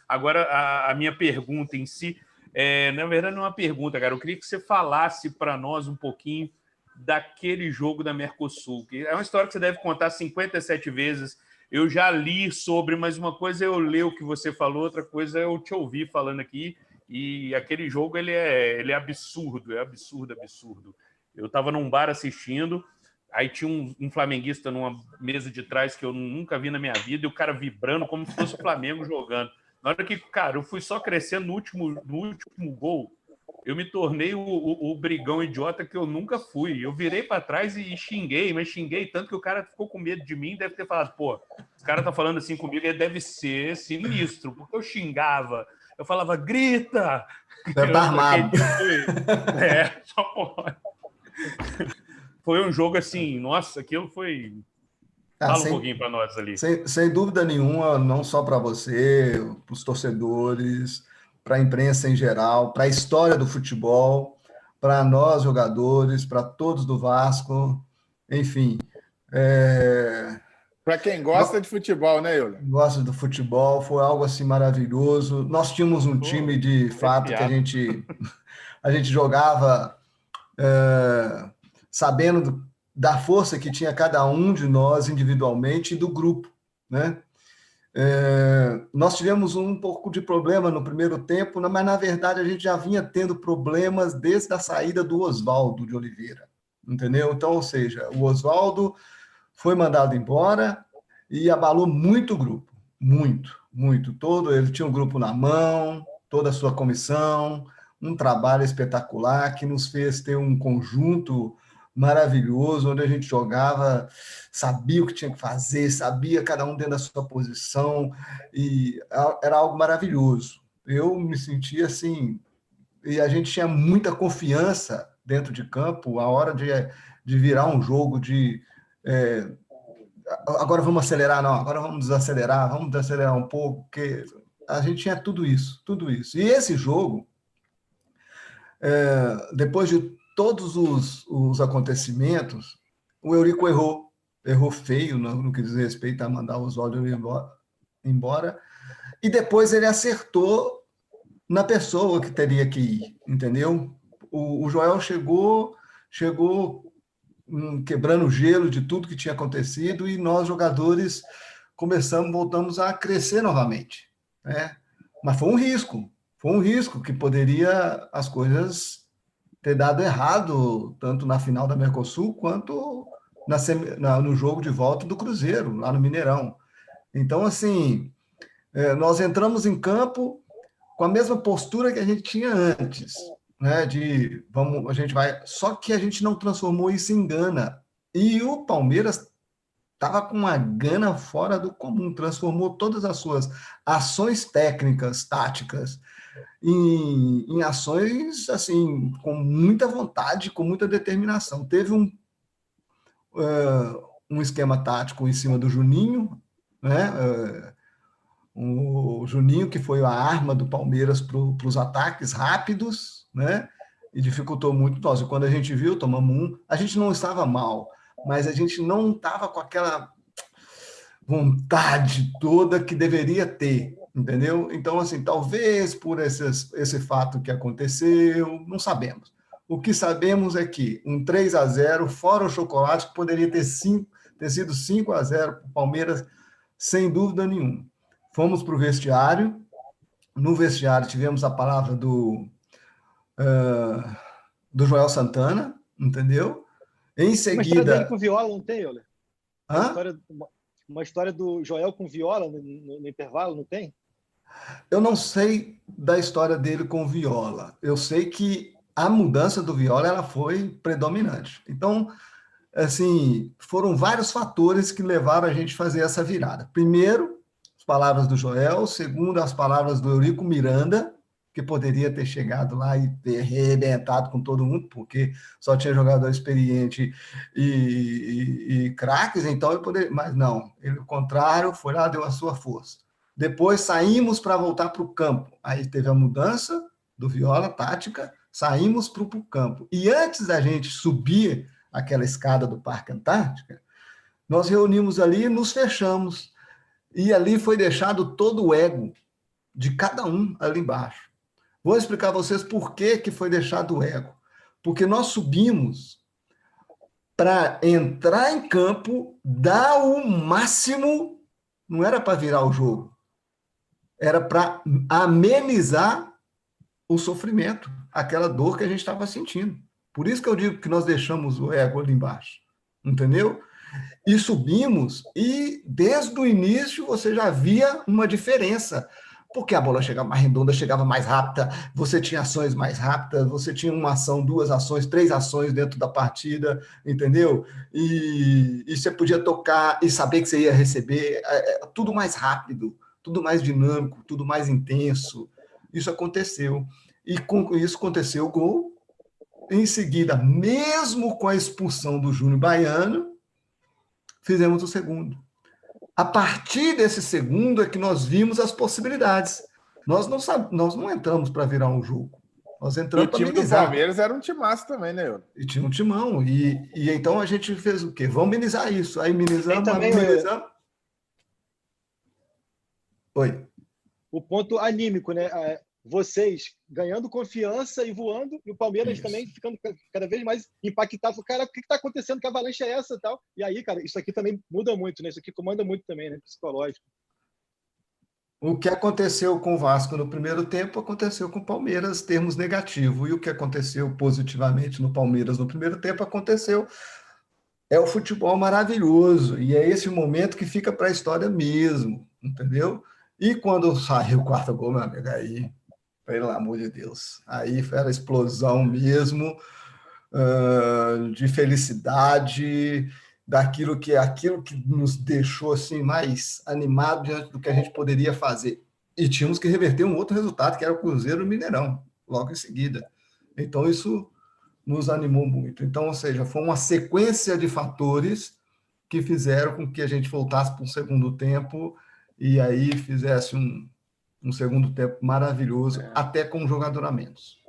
Agora, a minha pergunta em si, na verdade, não é uma pergunta, cara. Eu queria que você falasse para nós um pouquinho daquele jogo da Mercosul, que é uma história que você deve contar 57 vezes. Eu já li sobre, mas uma coisa é eu ler o que você falou, outra coisa é eu te ouvir falando aqui. E aquele jogo ele é absurdo, é absurdo, absurdo. Eu estava num bar assistindo, aí tinha um flamenguista numa mesa de trás que eu nunca vi na minha vida, e o cara vibrando como se fosse o Flamengo jogando. Na hora que, cara, eu fui só crescendo no último gol, eu me tornei o brigão idiota que eu nunca fui. Eu virei para trás e xinguei, mas xinguei tanto que o cara ficou com medo de mim, deve ter falado, pô, esse cara tá falando assim comigo, ele deve ser sinistro, porque eu xingava, eu falava, grita! Deve estar armado. Só pode. Foi um jogo assim, nossa, aquilo foi... Fala um pouquinho para nós ali. Sem dúvida nenhuma, não só para você, para os torcedores, para a imprensa em geral, para a história do futebol, para nós jogadores, para todos do Vasco, enfim. Para quem gosta de futebol, né, Euler? Gosta do futebol, foi algo assim maravilhoso. Nós tínhamos um time de fato que a gente jogava sabendo da força que tinha cada um de nós individualmente e do grupo, né? Nós tivemos um pouco de problema no primeiro tempo, mas na verdade a gente já vinha tendo problemas desde a saída do Oswaldo de Oliveira, entendeu? Então, ou seja, o Oswaldo foi mandado embora e abalou muito o grupo, muito, muito. Ele tinha um grupo na mão, toda a sua comissão, um trabalho espetacular que nos fez ter um conjunto maravilhoso, onde a gente jogava, sabia o que tinha que fazer, sabia cada um dentro da sua posição, e era algo maravilhoso. Eu me sentia assim, e a gente tinha muita confiança dentro de campo, a hora de virar um jogo, agora vamos acelerar, não, agora vamos desacelerar um pouco, porque a gente tinha tudo isso, tudo isso. E esse jogo, depois de todos os acontecimentos, o Eurico errou feio no que diz respeito a mandar o Oswaldo embora, e depois ele acertou na pessoa que teria que ir, entendeu? O Joel chegou quebrando o gelo de tudo que tinha acontecido, e nós, jogadores, voltamos a crescer novamente, né? Mas foi um risco que poderia as coisas ter dado errado, tanto na final da Mercosul, quanto no jogo de volta do Cruzeiro, lá no Mineirão. Então, assim, nós entramos em campo com a mesma postura que a gente tinha antes, né? A gente vai. Só que a gente não transformou isso em gana. E o Palmeiras estava com uma gana fora do comum, transformou todas as suas ações técnicas, táticas, em ações assim, com muita vontade, com muita determinação. Teve um esquema tático em cima do Juninho, né? O Juninho, que foi a arma do Palmeiras para os ataques rápidos, né? E dificultou muito nós. E quando a gente viu, tomamos um. A gente não estava mal, mas a gente não estava com aquela vontade toda que deveria ter, entendeu? Então, assim, talvez por esse fato que aconteceu, não sabemos. O que sabemos é que um 3-0, fora o chocolate, que poderia ter sido 5-0 para o Palmeiras, sem dúvida nenhuma. Fomos para o vestiário. No vestiário tivemos a palavra do Joel Santana, entendeu? Em seguida... Uma história dele com Viola, não tem, Euler? Hã? Uma história do Joel com Viola no intervalo, não tem? Eu não sei da história dele com Viola. Eu sei que a mudança do Viola ela foi predominante. Então, assim, foram vários fatores que levaram a gente a fazer essa virada. Primeiro, as palavras do Joel. Segundo, as palavras do Eurico Miranda, que poderia ter chegado lá e ter arrebentado com todo mundo, porque só tinha jogador experiente e craques, então ele poderia... Mas não, ele, ao contrário, foi lá, deu a sua força. Depois saímos para voltar para o campo. Aí teve a mudança do Viola, tática, saímos para o campo. E antes da gente subir aquela escada do Parque Antártica, nós reunimos ali e nos fechamos. E ali foi deixado todo o ego, de cada um ali embaixo. Vou explicar a vocês por que foi deixado o ego. Porque nós subimos para entrar em campo, dar o máximo, não era para virar o jogo, era para amenizar o sofrimento, aquela dor que a gente estava sentindo. Por isso que eu digo que nós deixamos o ego ali embaixo, entendeu? E subimos, e desde o início você já via uma diferença, porque a bola chegava mais redonda, chegava mais rápida, você tinha ações mais rápidas, você tinha uma ação, duas ações, três ações dentro da partida, entendeu? E você podia tocar e saber que você ia receber, tudo mais rápido, tudo mais dinâmico, tudo mais intenso. Isso aconteceu. E com isso aconteceu o gol. Em seguida, mesmo com a expulsão do Júnior Baiano, fizemos o segundo. A partir desse segundo é que nós vimos as possibilidades. Nós não entramos para virar um jogo. Nós entramos para amenizar. O time do Palmeiras era um timaço também, né, Eulio? E tinha um timão. E então a gente fez o quê? Vamos amenizar isso. Aí amenizamos. Oi. O ponto anímico, né? Vocês ganhando confiança e voando, e o Palmeiras também ficando cada vez mais impactado. Cara, o que está acontecendo? Que avalanche é essa? Tal? E aí, cara, isso aqui também muda muito, né? Isso aqui comanda muito também, né? Psicológico. O que aconteceu com o Vasco no primeiro tempo aconteceu com o Palmeiras, termos negativos. E o que aconteceu positivamente no Palmeiras no primeiro tempo aconteceu. É o futebol maravilhoso. E é esse momento que fica para a história mesmo, entendeu? E quando saiu o quarto gol, meu amigo, aí, pelo amor de Deus, aí foi a explosão mesmo de felicidade, aquilo que nos deixou assim mais animado diante do que a gente poderia fazer. E tínhamos que reverter um outro resultado, que era o Cruzeiro e o Mineirão, logo em seguida. Então, isso nos animou muito. Então, ou seja, foi uma sequência de fatores que fizeram com que a gente voltasse para um segundo tempo e aí fizesse um segundo tempo maravilhoso, até com um jogador a menos.